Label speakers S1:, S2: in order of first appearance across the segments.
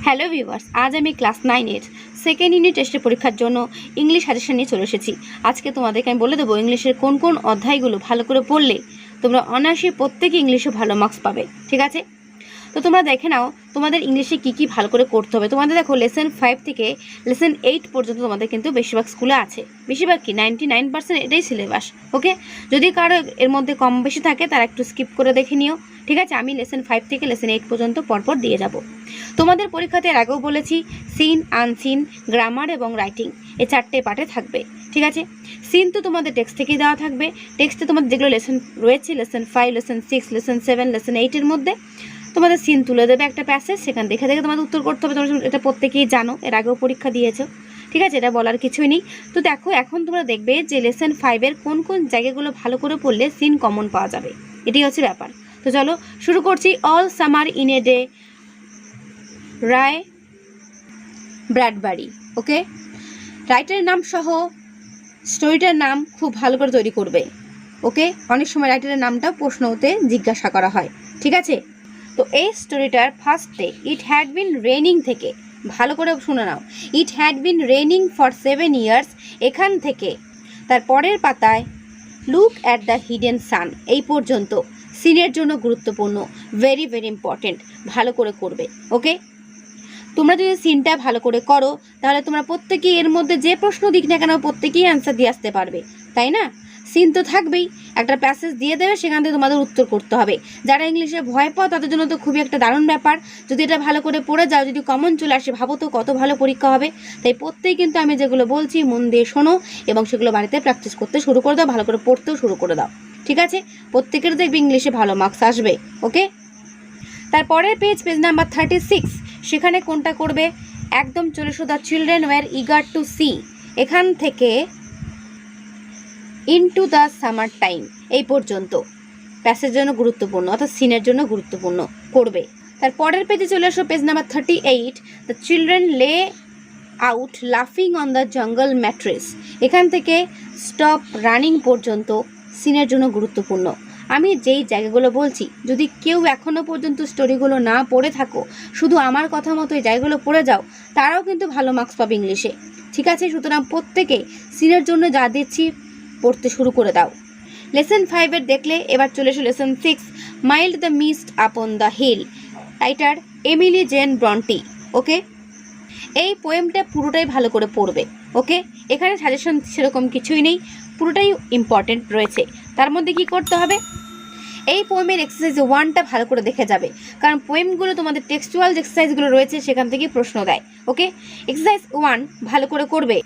S1: Hello viewers, আজ আমি class 9-এর second unit টেস্টের পরীক্ষার জন্য ইংলিশ সাজেশন নিয়ে চলে এসেছি। আজকে তোমাদেরকে আমি বলে দেবো ইংলিশের কোন কোন অধ্যায়গুলো ভালো করে পড়লে তোমরা অনায়াসে প্রত্যেকে ইংলিশে ভালো মার্কস পাবে। ঠিক আছে, তো তোমরা দেখে নাও তোমাদের ইংলিশে কী কী ভালো করে করতে হবে। তোমাদের দেখো লেসন 5 থেকে লেসন 8 পর্যন্ত তোমাদের কিন্তু বেশিরভাগ স্কুলে আছে, বেশিরভাগ কি 99% এটাই সিলেবাস। ওকে, যদি কারো এর মধ্যে কম বেশি থাকে তারা একটু স্কিপ করে দেখে নিও। ঠিক আছে, আমি লেসন 5 থেকে লেসন 8 পর্যন্ত পরপর দিয়ে যাব। তোমাদের পরীক্ষাতে এর আগেও বলেছি সিন, আনসিন, গ্রামার এবং রাইটিং এই 4টে পার্টে থাকবে। ঠিক আছে, সিন তো তোমাদের টেক্সট থেকেই দেওয়া থাকবে। টেক্সটে তোমাদের যেগুলো লেসন রয়েছে লেসন 5, লেসন 6, লেসন 7, লেসন 8-এর মধ্যে তোমাদের সিন তুলে দেবে একটা প্যাসেজ, সেখান দেখে দেখে তোমাদের উত্তর করতে হবে। তোমরা এটা প্রত্যেকেই জানো, এর আগেও পরীক্ষা দিয়েছো। ঠিক আছে, এটা বলার কিছুই নেই। তো দেখো এখন তোমরা দেখবে যে লেসন 5-এর কোন কোন জায়গাগুলো ভালো করে পড়লে সিন কমন পাওয়া যাবে, এটাই হচ্ছে ব্যাপার। তো চলো শুরু করছি। All summer in a day, Ray Bradbury. Okay, রাইটারের নাম সহ স্টোরিটার নাম খুব ভালো করে তৈরি করবে। ওকে, অনেক সময় রাইটারের নামটা প্রশ্নতে জিজ্ঞাসা করা হয়। ঠিক আছে, তো এই স্টোরিটার ফার্স্টে ইট হ্যাড বিন রেইনিং থেকে ভালো করে শুনে নাও। It had been raining for 7 years, এখান থেকে তার পরের পাতায় look at the hidden sun এই পর্যন্ত সিনের জন্য গুরুত্বপূর্ণ, ভেরি ভেরি ইম্পর্টেন্ট, ভালো করে করবে। ওকে, তোমরা যদি সিনটা ভালো করে করো তাহলে তোমরা প্রত্যেকেই এর মধ্যে যে প্রশ্ন দিক না কেন প্রত্যেকেই অ্যান্সার দিয়ে আসতে পারবে, তাই না? সিন তো থাকবেই, একটা প্যাসেজ দিয়ে দেবে, সেখান থেকে তোমাদের উত্তর করতে হবে। যারা ইংলিশে ভয় পাও তাদের জন্য তো খুবই একটা দারুণ ব্যাপার। যদি এটা ভালো করে পড়ে যাও, যদি কমন চলে আসে, ভাবো তো কত ভালো পরীক্ষা হবে। তাই প্রত্যেকেই কিন্তু আমি যেগুলো বলছি মন দিয়ে শোনো এবং সেগুলো বাড়িতে প্র্যাকটিস করতে শুরু করে দাও, ভালো করে পড়তেও শুরু করে দাও। ঠিক আছে, প্রত্যেকের দেখবে ইংলিশে ভালো মার্কস আসবে। ওকে, তারপরের পেজ নাম্বার 36, সেখানে কোনটা করবে? একদম চলে এসো the children were eager to see, এখান থেকে ইনটু দ্য সামার টাইম এই পর্যন্ত প্যাসের জন্য গুরুত্বপূর্ণ, অর্থাৎ সিনের জন্য গুরুত্বপূর্ণ করবে। তারপরের পেজে চলে এসো page number 38, the children lay out লাফিং অন দ্য জঙ্গল ম্যাট্রেস, এখান থেকে স্টপ রানিং পর্যন্ত সিনের জন্য গুরুত্বপূর্ণ। আমি যেই জায়গাগুলো বলছি, যদি কেউ এখনও পর্যন্ত স্টোরিগুলো না পড়ে থাকো, শুধু আমার কথা মতো এই জায়গাগুলো পড়ে যাও, তারাও কিন্তু ভালো মার্কস পাবে ইংলিশে। ঠিক আছে, সুতরাং প্রত্যেকে সিনের জন্য যা দিচ্ছি পড়তে শুরু করে দাও। লেসন 5-এর দেখলে এবার চলে এসো lesson 6, mild the mist upon the hill, writer Emily Jane Bronte. Okay, এই পোয়েমটা পুরোটাই ভালো করে পড়বে। ওকে, এখানে সাজেশন সেরকম কিছুই নেই, পুরোটাই ইম্পর্টেন্ট রয়েছে। তার মধ্যে কি করতে হবে? এই পোয়েমের এক্সারসাইজ 1টা ভালো করে দেখে যাবে, কারণ পোয়েমগুলো তোমাদের টেক্সচুয়াল যে এক্সারসাইজগুলো রয়েছে সেখান থেকে প্রশ্ন দেয়। ওকে, এক্সারসাইজ 1 ভালো করে করবে।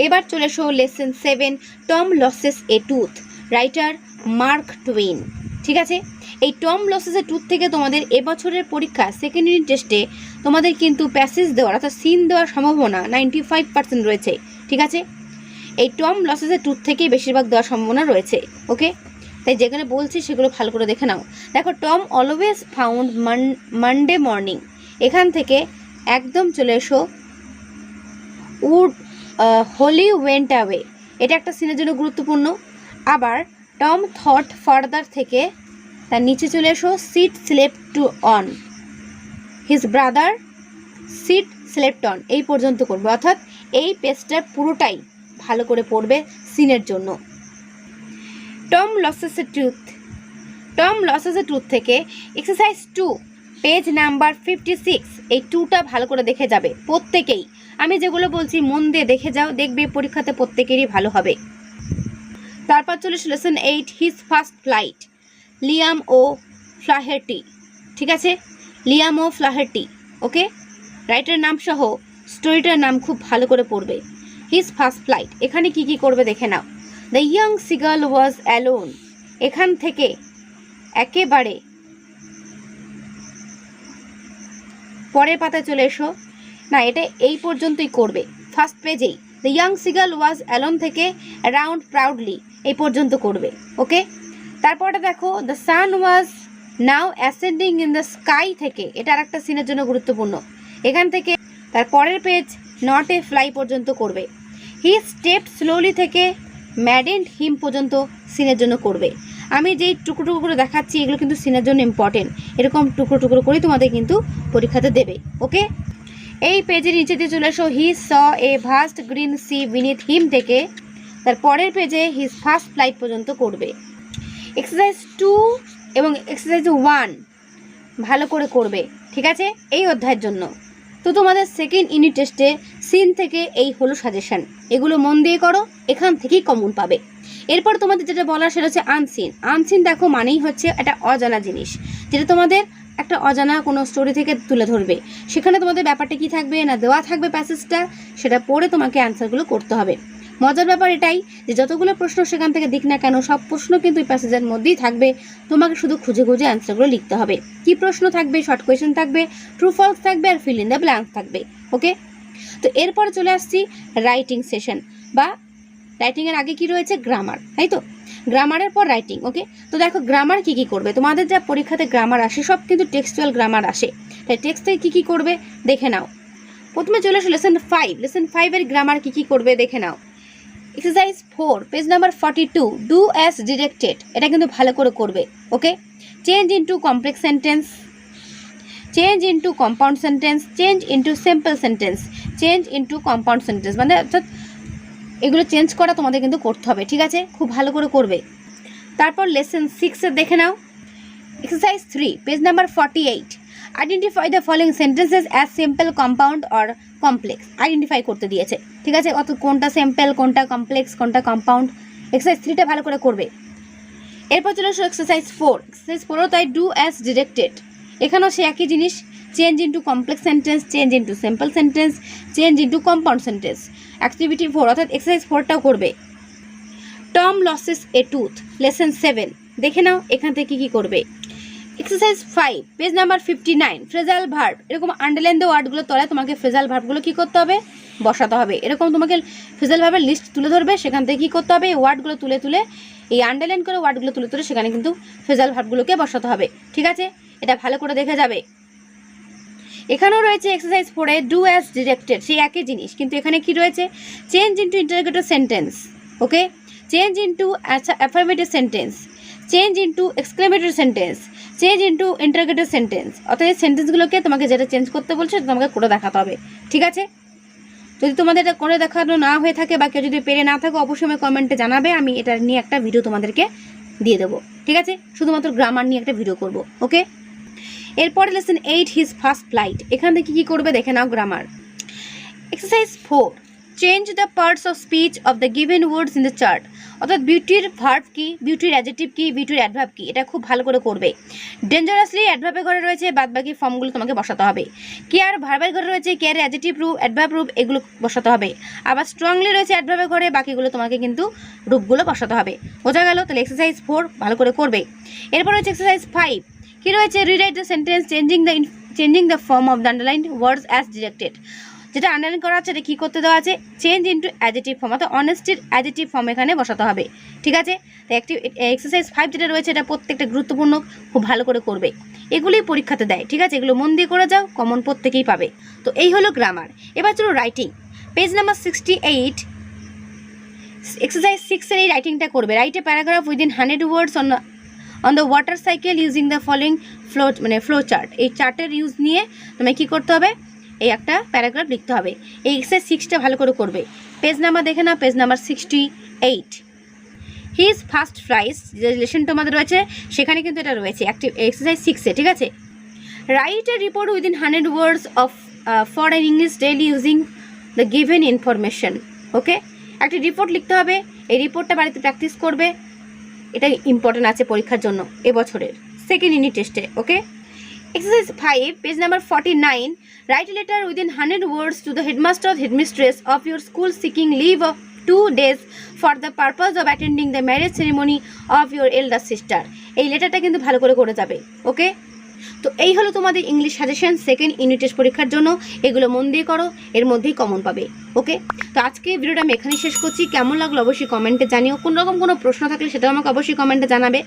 S1: এবার চলে এসো লেসন 7, টম লসেস এ টুথ, রাইটার মার্ক টুইন। ঠিক আছে, এই টম লসেস এ টুথ থেকে তোমাদের এবছরের পরীক্ষা সেকেন্ড ইউনিট টেস্টে তোমাদের কিন্তু প্যাসেজ দেওয়ার অর্থাৎ সিন দেওয়ার সম্ভাবনা 95% রয়েছে। ঠিক আছে, এই টম লসেস এ টুথ থেকেই বেশিরভাগ দেওয়ার সম্ভাবনা রয়েছে। ওকে, তাই যেখানে বলছি সেগুলো ভালো করে দেখে নাও। দেখো, Tom always found Monday morning, এখান থেকে একদম চলে এসো উড হোলি ওয়েন্ট অ্যাওয়ে, এটা একটা সিনের জন্য গুরুত্বপূর্ণ। আবার টম থট ফার্দার থেকে তার নিচে চলে এসো sit slept to on, his brother sit slept on এই পর্যন্ত করবে, অর্থাৎ এই পেজটা পুরোটাই ভালো করে পড়বে সিনের জন্য। টম লসেস এ টুথ থেকে এক্সারসাইজ 2, পেজ নাম্বার 56, এই 2টা ভালো করে দেখে যাবে প্রত্যেকেই। আমি যেগুলো বলছি মন দিয়ে দেখে যাও, দেখবে পরীক্ষাতে প্রত্যেকেরই ভালো হবে। তারপর চলে lesson 8, his first flight, Liam O'Flaherty. ঠিক আছে, লিয়াম ও ফ্লাহের্টি। ওকে, রাইটারের নাম সহ স্টোরিটার নাম খুব ভালো করে পড়বে। হিজ ফার্স্ট ফ্লাইট, এখানে কি কি করবে দেখে নাও। The young seagull was alone, এখান থেকে একেবারে পরের পাতায় চলে এসো, না এটা এই পর্যন্তই করবে, ফার্স্ট পেজেই the young seagull was alone থেকে অ্যারাউন্ড প্রাউডলি এই পর্যন্ত করবে। ওকে, তারপরটা দেখো the sun was now ascending in the sky থেকে, এটা আর একটা সিনের জন্য গুরুত্বপূর্ণ, এখান থেকে তার পরের পেজ নট এ ফ্লাই পর্যন্ত করবে। হি স্টেপড স্লোলি থেকে ম্যাডেন্ড হিম পর্যন্ত সিনের জন্য করবে। আমি যেই টুকরো টুকরো করে দেখাচ্ছি এগুলো কিন্তু সিনের জন্য ইম্পর্টেন্ট, এরকম টুকরো টুকরো করেই তোমাদের কিন্তু পরীক্ষাতে দেবে। ওকে, এই পেজের নিচে দিয়ে চলে এসো he saw a vast green sea beneath him থেকে তার পরের পেজে হিজ ফার্স্ট ফ্লাইট পর্যন্ত করবে। এক্সারসাইজ 2 এবং এক্সারসাইজ 1 ভালো করে করবে, ঠিক আছে, এই অধ্যায়ের জন্য। তো তোমাদের সেকেন্ড ইউনিট টেস্টে সিন থেকে এই হলো সাজেশন, এগুলো মন দিয়ে করো, এখান থেকেই কমন পাবে। এরপর তোমাদের যেটা বলার সেটা হচ্ছে আনসিন। আনসিন দেখো মানেই হচ্ছে একটা অজানা জিনিস, যেটা তোমাদের একটা অজানা কোনো স্টোরি থেকে তুলে ধরবে। সেখানে তোমাদের ব্যাপারটা কি থাকবে না, দেওয়া থাকবে প্যাসেজটা, সেটা পড়ে তোমাকে অ্যান্সারগুলো করতে হবে। মজার ব্যাপার এটাই যে যতগুলো প্রশ্ন সেখান থেকে দিক না কেন, সব প্রশ্ন কিন্তু এই প্যাসেজের মধ্যেই থাকবে, তোমাকে শুধু খুঁজে খুঁজে অ্যান্সারগুলো লিখতে হবে। কি প্রশ্ন থাকবে, শর্ট কোয়েশ্চেন থাকবে, ট্রু ফলস থাকবে, আর ফিল ইন দ্য ব্ল্যাঙ্কস থাকবে। ওকে, তো এরপরে চলে আসছি রাইটিং সেশন, বা রাইটিংয়ের আগে কি রয়েছে, গ্রামার, তাই তো, গ্রামারের পর রাইটিং। ওকে, তো দেখো গ্রামার কি কি করবে, তোমাদের যা পরীক্ষাতে গ্রামার আসে সব কিন্তু টেক্সচুয়াল গ্রামার আসে, তাই টেক্সট থেকে কী কী করবে দেখে নাও। প্রথমে চলে আসো লেসন 5, লেসন 5-এর গ্রামার কী কী করবে দেখে নাও। Exercise 4 page number 42, do as directed, এটা কিন্তু ভালো করে করবে। Okay, change into complex sentence, change into compound sentence, change into simple sentence, change into compound sentence, মানে অর্থাৎ এগুলো চেঞ্জ করা তোমাদের কিন্তু করতে হবে, ঠিক আছে, খুব ভালো করে করবে। তারপর লেসন 6-এর দেখে নাও। Exercise 3 page number 48, identify the following sentences as simple, compound or complex, identify করতে দিয়েছে, ঠিক আছে, অত কোনটা সিম্পল, কোনটা কমপ্লেক্স, কোনটা কম্পাউন্ড। এক্সারসাইজ 3টা ভালো করে করবে। এরপর চলে আসো এক্সারসাইজ 4, এক্সারসাইজ 4ও তাই ডু অ্যাজ ডিরেক্টেড, এখানেও সে একই জিনিস, change into complex sentence, change into simple sentence, change into compound sentence. Activity 4 অর্থাৎ এক্সারসাইজ 4টাও করবে। টম লসেস এ টুথ, লেসন 7 দেখে নাও, এখান থেকে কী কী করবে। Exercise 5 page number 59, phrasal verb, এরকম আন্ডারলাইন দ্য ওয়ার্ডগুলো তলায় তোমাকে ফ্রেজাল ভার্বগুলো কী করতে হবে, বসাতে হবে। এরকম তোমাকে ফ্রেজাল ভার্বের লিস্ট তুলে ধরবে, সেখান থেকে কী করতে হবে, ওয়ার্ডগুলো তুলে তুলে, এই আন্ডারলাইন করে ওয়ার্ডগুলো তুলে তুলে সেখানে কিন্তু ফ্রেজাল ভার্বগুলোকে বসাতে হবে, ঠিক আছে, এটা ভালো করে দেখে যাবে। এখানেও রয়েছে এক্সারসাইজ 4-এ ডু অ্যাজ ডিরেক্টেড, সেই একই জিনিস, কিন্তু এখানে কি রয়েছে, change into interrogative sentence, okay, change into affirmative sentence, change into exclamatory sentence, change into interrogative sentence. অর্থাৎ এই সেন্টেন্সগুলোকে তোমাকে যেটা চেঞ্জ করতে বলছে তোমাকে করে দেখাতে হবে, ঠিক আছে। যদি তোমাদের এটা করে দেখানো না হয়ে থাকে বা কেউ যদি পেরে না থাকো, অবশ্যই আমি কমেন্টে জানাবে, আমি এটা নিয়ে একটা ভিডিও তোমাদেরকে দিয়ে দেবো, ঠিক আছে, শুধুমাত্র গ্রামার নিয়ে একটা ভিডিও করব। ওকে, এরপরে লেসন 8 হিজ ফার্স্ট ফ্লাইট, এখান থেকে কী করবে দেখে নাও grammar. Exercise 4 change the parts of speech of the given words in the chart, অর্থাৎ বিউটির ভার্ব কি, বিউটির অ্যাডজেক্টিভ কি, বিউটির অ্যাডভার্ব কি, এটা খুব ভালো করে করবে। ডেঞ্জারাসলি অ্যাডভার্বের ঘরে রয়েছে, বাদ বাকি ফর্মগুলো তোমাকে বসাতে হবে। কেয়ার ভার্বের ঘরে রয়েছে, কেয়ারের অ্যাডজেক্টিভ রূপ, অ্যাডভার্ব রূপ, এগুলো বসাতে হবে। আবার স্ট্রংলি রয়েছে অ্যাডভার্বের ঘরে, বাকিগুলো তোমাকে কিন্তু রূপগুলো বসাতে হবে। বোঝা গেল? তাহলে এক্সারসাইজ 4 ভালো করে করবে। এরপর হচ্ছে এক্সারসাইজ 5 কি রয়েছে, rewrite the sentence changing the form of the underlined words as directed, যেটা আন্ডারলাইন করা আছে এটা কী করতে দেওয়া আছে, চেঞ্জ ইনটু অ্যাডজেক্টিভ ফর্ম, অর্থাৎ অনেস্টির অ্যাডজেক্টিভ ফর্ম এখানে বসাতে হবে, ঠিক আছে। তো এক্সারসাইজ 5 যেটা রয়েছে এটা প্রত্যেকটা গুরুত্বপূর্ণ, খুব ভালো করে করবে, এগুলোই পরীক্ষাতে দেয়, ঠিক আছে, এগুলো মন দিয়ে করে যাও, কমন প্রত্যেকেই পাবে। তো এই হলো গ্রামার। এবার চলো রাইটিং, পেজ নাম্বার 68 এক্সারসাইজ 6-এর এই রাইটিংটা করবে। Write a paragraph within 100 words on the water cycle using the following flow chart, এই চার্টের ইউজ নিয়ে তোমায় কী করতে হবে, এই একটা প্যারাগ্রাফ লিখতে হবে। এই এক্সারসাইজ 6টা ভালো করে করবে। পেজ নাম্বার দেখে না, page number 68 his first flight, যে লেসনটা আমাদের রয়েছে সেখানে কিন্তু এটা রয়েছে এক্সারসাইজ 6-এ, ঠিক আছে। Write a report within 100 words of for an English daily using the given information, okay, একটা রিপোর্ট লিখতে হবে, এই রিপোর্টটা বাড়িতে প্র্যাকটিস করবে, এটা ইম্পর্টেন্ট আছে পরীক্ষার জন্য এবছরের সেকেন্ড ইউনিট টেস্টে, ওকে। Exercise 5 page number 49 write a letter within 100 words to the headmaster or headmistress of your school seeking leave of 2 days for the purpose of attending the marriage ceremony of your elder sister, এই লেটারটা কিন্তু ভালো করে করে যাবে, ওকে। তো এই হলো তোমাদের English suggestion second unit test পরীক্ষার জন্য, এগুলো মন দিয়ে করো, এর মধ্যেই কমন পাবে, ওকে। তো আজকে ভিডিওটা আমি এখানেই শেষ করছি, কেমন লাগলো অবশ্যই কমেন্টে জানিও, কোনো রকম কোনো প্রশ্ন থাকলে সেটাও আমাকে অবশ্যই কমেন্টে জানাবে,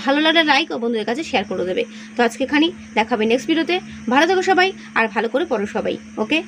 S1: ভালো লাগলে লাইক ও বন্ধুদের কাছে শেয়ার করে দেবে। তো আজকে এখানেই দেখাবে নেক্সট ভিডিওতে, ভালো থেকো সবাই আর ভালো করে পড়ো সবাই, ওকে।